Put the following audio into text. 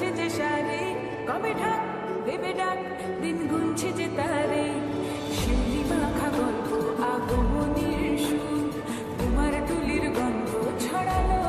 চলছে যে সারে, কবে ঢাক দেবে ডাক, দিন গুনছে যে তারে। শিউলি মাখা গল্প আগমনের সুর, তোমার টুলির গন্ধ ছড়ালো